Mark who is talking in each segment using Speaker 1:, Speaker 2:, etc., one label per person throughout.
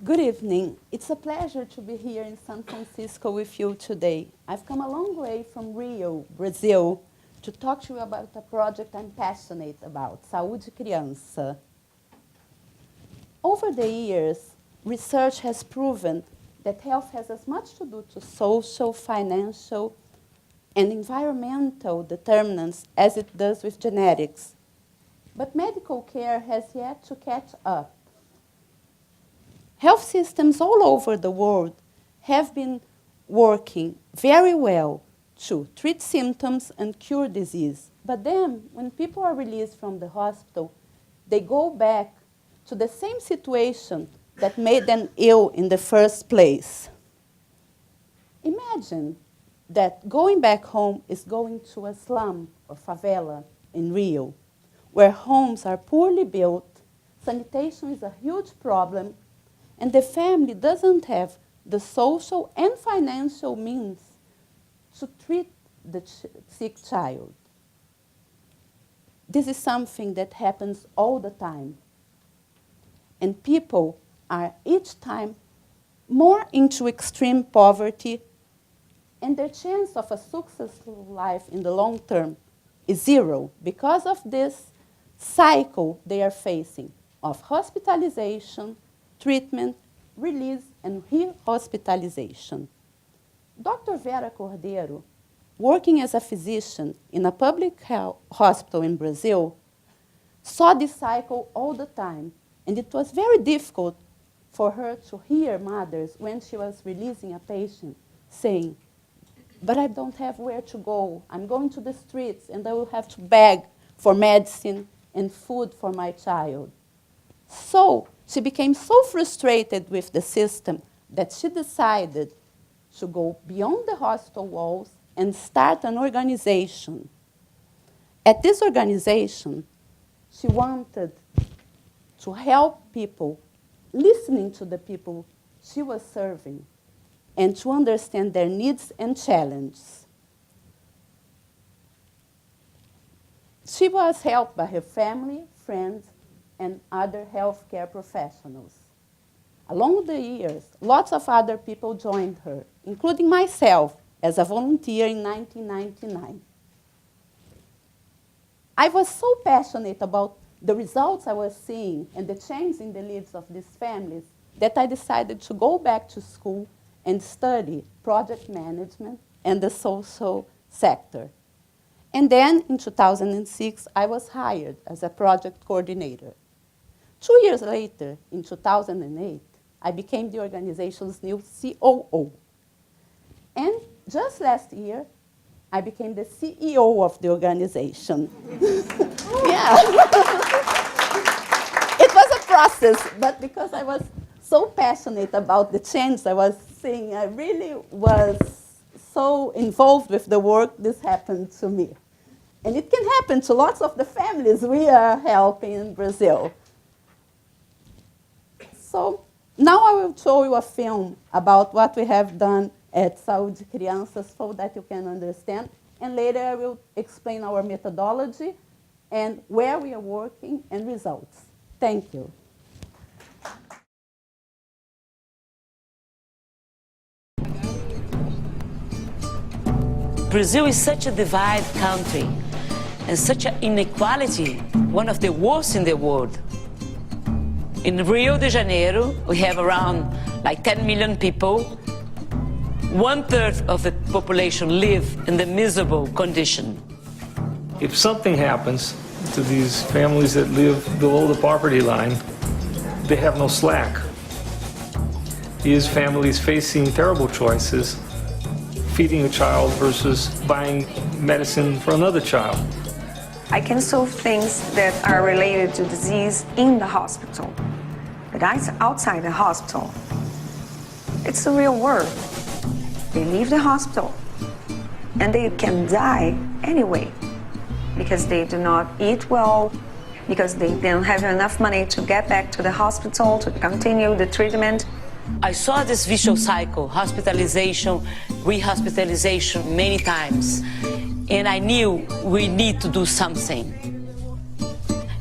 Speaker 1: Good evening. It's a pleasure to be here in San Francisco with you today. I've come a long way from Rio, Brazil, to talk to you about a project I'm passionate about, Saúde, Criança. Over the years, research has proven that health has as much to do to social, financial, and environmental determinants as it does with genetics. But medical care has yet to catch up. Health systems all over the world have been working very well to treat symptoms and cure disease. But then, when people are released from the hospital, they go back to the same situation that made them ill in the first place. Imagine that going back home is going to a slum or favela in Rio, where homes are poorly built, sanitation is a huge problem, and the family doesn't have the social and financial means to treat the sick child. This is something that happens all the time. And people are each time more into extreme poverty, and their chance of a successful life in the long term is zero because of this cycle they are facing of hospitalization, treatment, release, and re-hospitalization. Dr. Vera Cordeiro, working as a physician in a public health hospital in Brazil, saw this cycle all the time, and it was very difficult for her to hear mothers when she was releasing a patient saying, "But I don't have where to go. I'm going to the streets, and I will have to beg for medicine and food for my child." So she became so frustrated with the system that she decided to go beyond the hospital walls and start an organization. At this organization, she wanted to help people, listening to the people she was serving, and to understand their needs and challenges. She was helped by her family, friends, and other healthcare professionals. Along the years, lots of other people joined her, including myself as a volunteer in 1999. I was so passionate about the results I was seeing and the change in the lives of these families that I decided to go back to school and study project management and the social sector. And then in 2006, I was hired as a project coordinator. 2 years later, in 2008, I became the organization's new COO. And just last year, I became the CEO of the organization. Yeah. It was a process, but because I was so passionate about the change I was seeing, I really was so involved with the work, this happened to me. And it can happen to lots of the families we are helping in Brazil. So now I will show you a film about what we have done at Saúde Criança so that you can understand. And later I will explain our methodology and where we are working and results. Thank you.
Speaker 2: Brazil is such a divided country and such an inequality, one of the worst in the world. In Rio de Janeiro, we have around 10 million people. 1/3 of the population live in the miserable condition.
Speaker 3: If something happens to these families that live below the poverty line, they have no slack. These families facing terrible choices, feeding a child versus buying medicine for another child.
Speaker 4: I can solve things that are related to disease in the hospital. But outside the hospital, it's the real world. They leave the hospital and they can die anyway because they do not eat well, because they don't have enough money to get back to the hospital to continue the treatment.
Speaker 2: I saw this vicious cycle, hospitalization, rehospitalization many times, and I knew we need to do something.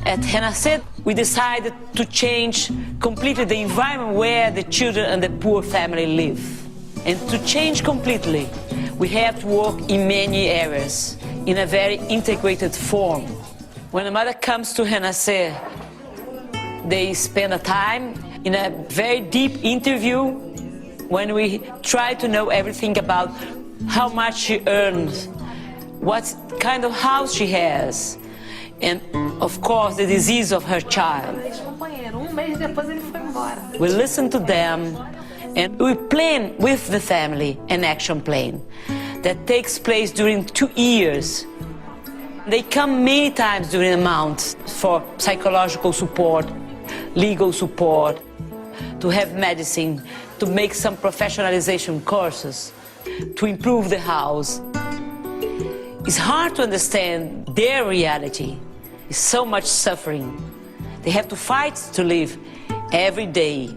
Speaker 2: At Renascer, we decided to change completely the environment where the children and the poor family live. And to change completely, we have to work in many areas in a very integrated form. When a mother comes to Renascer, they spend a time in a very deep interview when we try to know everything about how much she earns, what kind of house she has, and of course the disease of her child. We listen to them and we plan with the family an action plan that takes place during 2 years. They come many times during the month for psychological support, legal support, to have medicine, to make some professionalization courses, to improve the house. It's hard to understand their reality. It's so much suffering. They have to fight to live every day.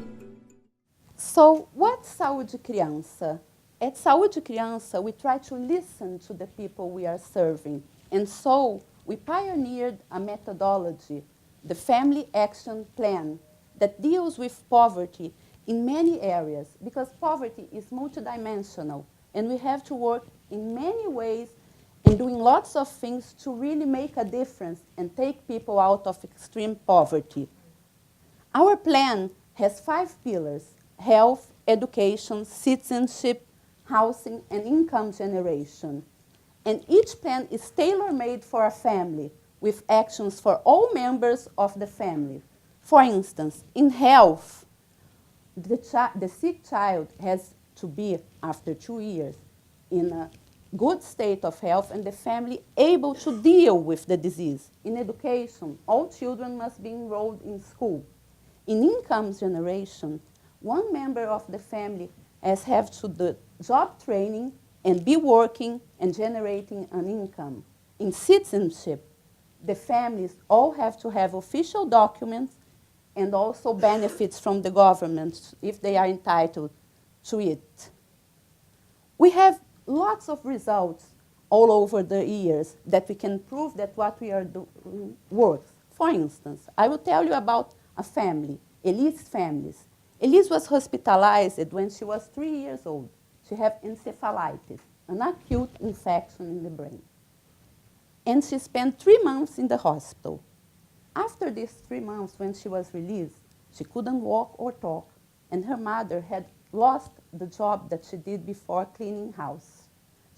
Speaker 1: So what's Saúde Criança? At Saúde Criança, we try to listen to the people we are serving. And so we pioneered a methodology, the Family Action Plan, that deals with poverty in many areas, because poverty is multidimensional, and we have to work in many ways and doing lots of things to really make a difference and take people out of extreme poverty. Our plan has 5 pillars: health, education, citizenship, housing, and income generation. And each plan is tailor-made for a family, with actions for all members of the family. For instance, in health, the sick child has to be, after 2 years, in a good state of health and the family able to deal with the disease. In education, all children must be enrolled in school. In income generation, one member of the family has have to do job training and be working and generating an income. In citizenship, the families all have to have official documents and also benefits from the government if they are entitled to it. We have lots of results all over the years that we can prove that what we are doing works. For instance, I will tell you about a family, Elise's families. Elise was hospitalized when she was 3 years old. She had encephalitis, an acute infection in the brain. And she spent 3 months in the hospital. After these 3 months, when she was released, she couldn't walk or talk, and her mother had lost the job that she did before, cleaning house.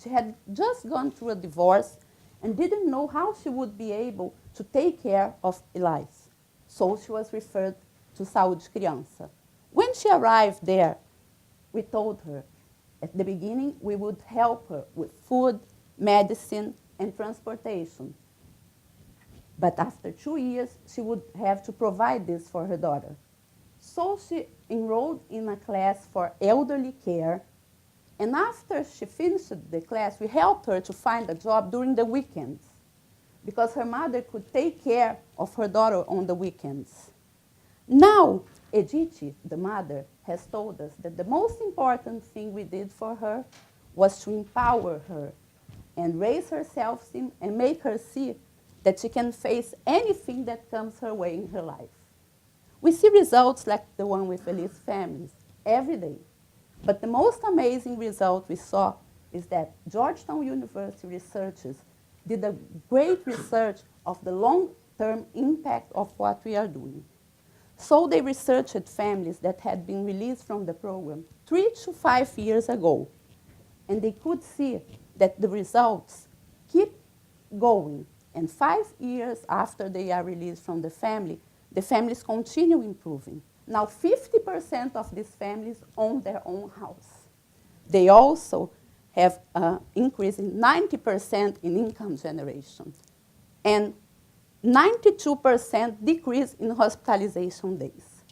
Speaker 1: She had just gone through a divorce and didn't know how she would be able to take care of Elise. So she was referred to Saúde Criança. When she arrived there, we told her, at the beginning, we would help her with food, medicine, and transportation. But after 2 years, she would have to provide this for her daughter. So she enrolled in a class for elderly care. And after she finished the class, we helped her to find a job during the weekends, because her mother could take care of her daughter on the weekends. Now, Edith, the mother, has told us that the most important thing we did for her was to empower her and raise her self-esteem and make her see that she can face anything that comes her way in her life. We see results like the one with Elise's families every day. But the most amazing result we saw is that Georgetown University researchers did a great research of the long-term impact of what we are doing. So they researched families that had been released from the program 3 to 5 years ago. And they could see that the results keep going. And 5 years after they are released from the families continue improving. Now 50% of these families own their own house. They also have an increase in 90% in income generation. And 92% decrease in hospitalization days.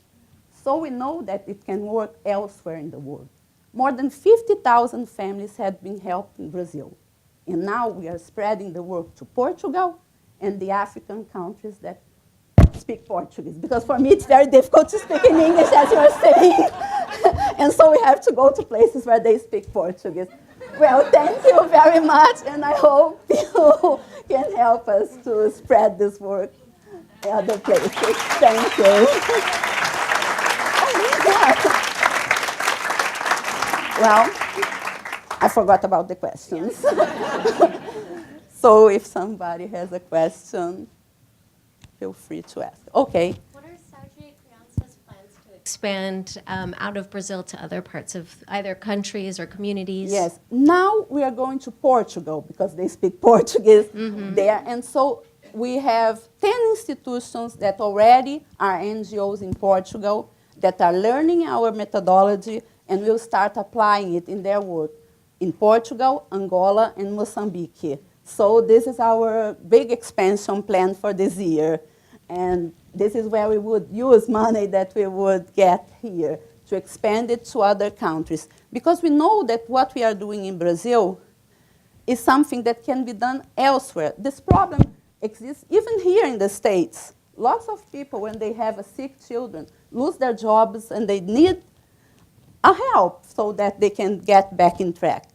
Speaker 1: So we know that it can work elsewhere in the world. More than 50,000 families have been helped in Brazil. And now we are spreading the work to Portugal and the African countries that speak Portuguese. Because for me, it's very difficult to speak in English, as you are saying. And so we have to go to places where they speak Portuguese. Well, thank you very much, and I hope you can help us to spread this work. other places. Thank you. Oh, yeah. Well, I forgot about the questions. So if somebody has a question, feel free to ask. Okay.
Speaker 5: What are Saúde Criança's plans to expand out of Brazil to other parts of either countries or communities?
Speaker 1: Yes. Now we are going to Portugal because they speak Portuguese there. And so we have 10 institutions that already are NGOs in Portugal that are learning our methodology and will start applying it in their work in Portugal, Angola, and Mozambique. So this is our big expansion plan for this year. And this is where we would use money that we would get here to expand it to other countries. Because we know that what we are doing in Brazil is something that can be done elsewhere. This problem exists even here in the States. Lots of people, when they have sick children, lose their jobs and they need a help so that they can get back in track.